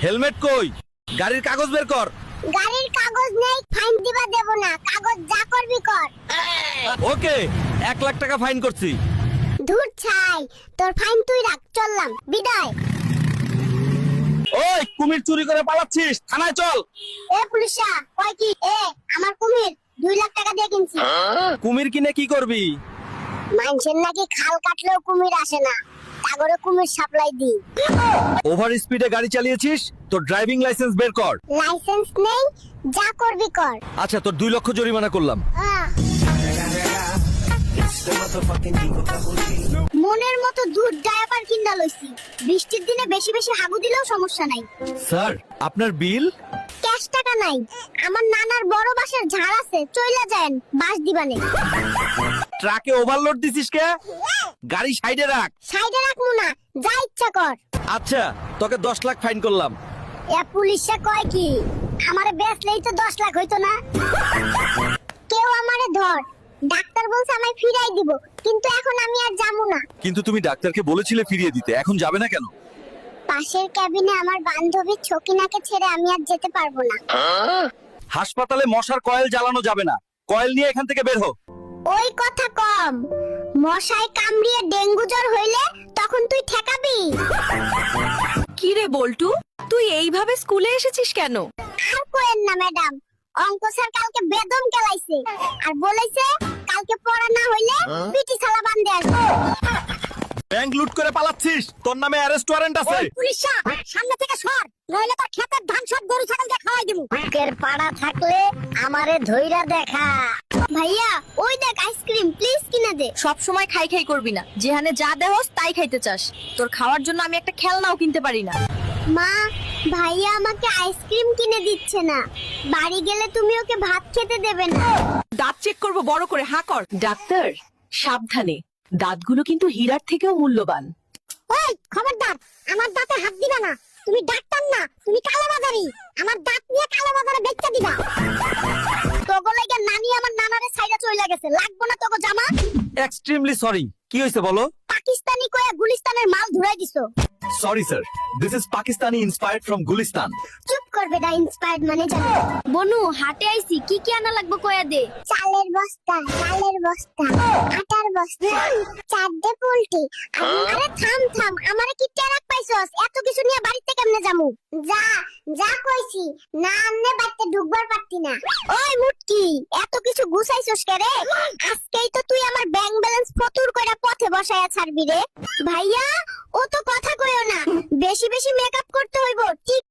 Helmet কই? গাড়ির কাগজ বের কর। গাড়ির কাগজ নেই, ফাইন দিবা দেব না। কাগজ যা করবি কর। ওকে, 1 লাখ টাকা ফাইন করছি। ধুর ছাই, তোর ফাইন তুই রাখ, চললাম, বিদায়। ওই কুমির চুরি করে পালাচ্ছিস, থানায় চল। এ পুলিশা, কয় কি? আমার কুমির 2 লাখ টাকা দিয়ে কিনছি। কুমির কিনে কি করবি? মানুষের নাকি খাল কাটলেও কুমির আসে না, সাগরে কুমির সাপ্লাই দি। ওভার স্পিডে গাড়ি চালিয়েছিস, তোর ড্রাইভিং লাইসেন্স বের কর। লাইসেন্স নেই, যা করবি কর। আচ্ছা, তোর 2 লক্ষ জরিমানা করলাম। মনের মতো দুধ ডায়াপার কিনা লইছি। বৃষ্টির দিনে বেশি বেশি হাগু দিলেও সমস্যা নাই। স্যার, আপনার বিল? ক্যাশ টাকা নাই, আমার নানার বড় বাসের ঝাড় আছে, চইলা যান, বাস দিবানে। ট্রাকে ওভারলোড দিছিস কে? গাড়ি সাইডে রাখ। সাইডে রাখমু না, যা ইচ্ছা কর। আচ্ছা, তোকে 10 লাখ ফাইন করলাম। এ পুলিশা কয় কি? আমারে বেচলেই তো 10 লাখ হইতো না? কেউ আমারে ধর, ডাক্তার বলছে আমায় ফিরাই দিব, কিন্তু এখন আমি আর যাবো না। কিন্তু তুমি ডাক্তারকে বলেছিলে ফিরিয়ে দিতে, এখন যাবে না কেন? পাশের ক্যাবিনে আমার বান্ধবী ছকিনাকে ছেড়ে আমি আর যেতে পারবো না। হাসপাতালে মশার কয়েল জ্বালানো যাবে না, কয়েল নিয়ে এখান থেকে বের হো। ওই কথা কম, মশায় কামড়িয়ে ডেঙ্গু জ্বর হইলে তখন তুই ঠেকাবি? কি রে বল্টু, তুই এইভাবে স্কুলে এসেছিস কেন? আর কোয়েন না ম্যাডাম, অঙ্ক স্যার কালকে বেদম কেলাইছে আর বলেছে কালকে পড়া না হইলে পিটি ছালা বান্ধে আসবো। ব্যাংক লুট করে পালাচ্ছিস, তোর নামে অ্যারেস্ট ওয়ারেন্ট আছে। পুলিশা, সামনে থেকে সর, নইলে তোর ক্ষেতের ধান সব গরু ছাগল দিয়ে খাওয়াই দিমু। বুকের পাড়া থাকলে আমারে ধইরা দেখা। ভাইয়া, ওই দেখ আইসক্রিম, প্লিজ কিনে দে। সব সময় খাই খাই করবি না, যেখানে যা দেহস তাই খাইতে চাস। তোর খাওয়ার জন্য আমি একটা খেলনাও কিনতে পারি না। মা, ভাইয়া আমাকে আইসক্রিম কিনে দিচ্ছে না, বাড়ি গেলে তুমি ওকে ভাত খেতে দেবে না। দাঁত চেক করব বড় করে, হা কর। ডাক্তার, সাবধানে, দাঁতগুলো কিন্তু হীরার থেকেও মূল্যবান। ওই খবরদার, আমার দাঁতে হাত দিবা না। তুমি ডাক্তার না, তুমি কালোবাজারি। আমার দাঁত নিয়ে কালোবাজারে বেচতে দিবা। তোগো লাগা নানি আমার নানারে সাইডা চইলা গেছে, লাগবো না তোগো জামা। Extremely sorry. কি হয়েছে বলো? পাকিস্তানি কয়া গুলিস্তানের মাল ধুরাই দিছো। Sorry sir, this is Pakistani inspired from Gulistan. চুপ করবে, দা ইন্সপায়ার্ড মানে জানো। বনু, হাটে আইছি, কি কি আনা লাগবে কয়া দে। চালের বস্তা, ডালের বস্তা, আটার বস্তা, 4 পোল্ট্রি। আরে থাম থাম, আমারে কি টেরাক পাইছস? এত কিছু নিয়ে বাড়িতে কেমনে যামু? যা যা কইছি, না আমনে বাড়িতে ঢুকবার পারতি না। ওই মুটকি, এত কিছু গুছাইছস কে রে? আজকেই তো তুই আমার ব্যাংক ব্যালেন্স ফতুর কইরা পথে বসায়া ছাড়বি রে। ভাইয়া, ও তো কথা কইও না, বেশি বেশি মেকআপ করতে হইব, ঠিক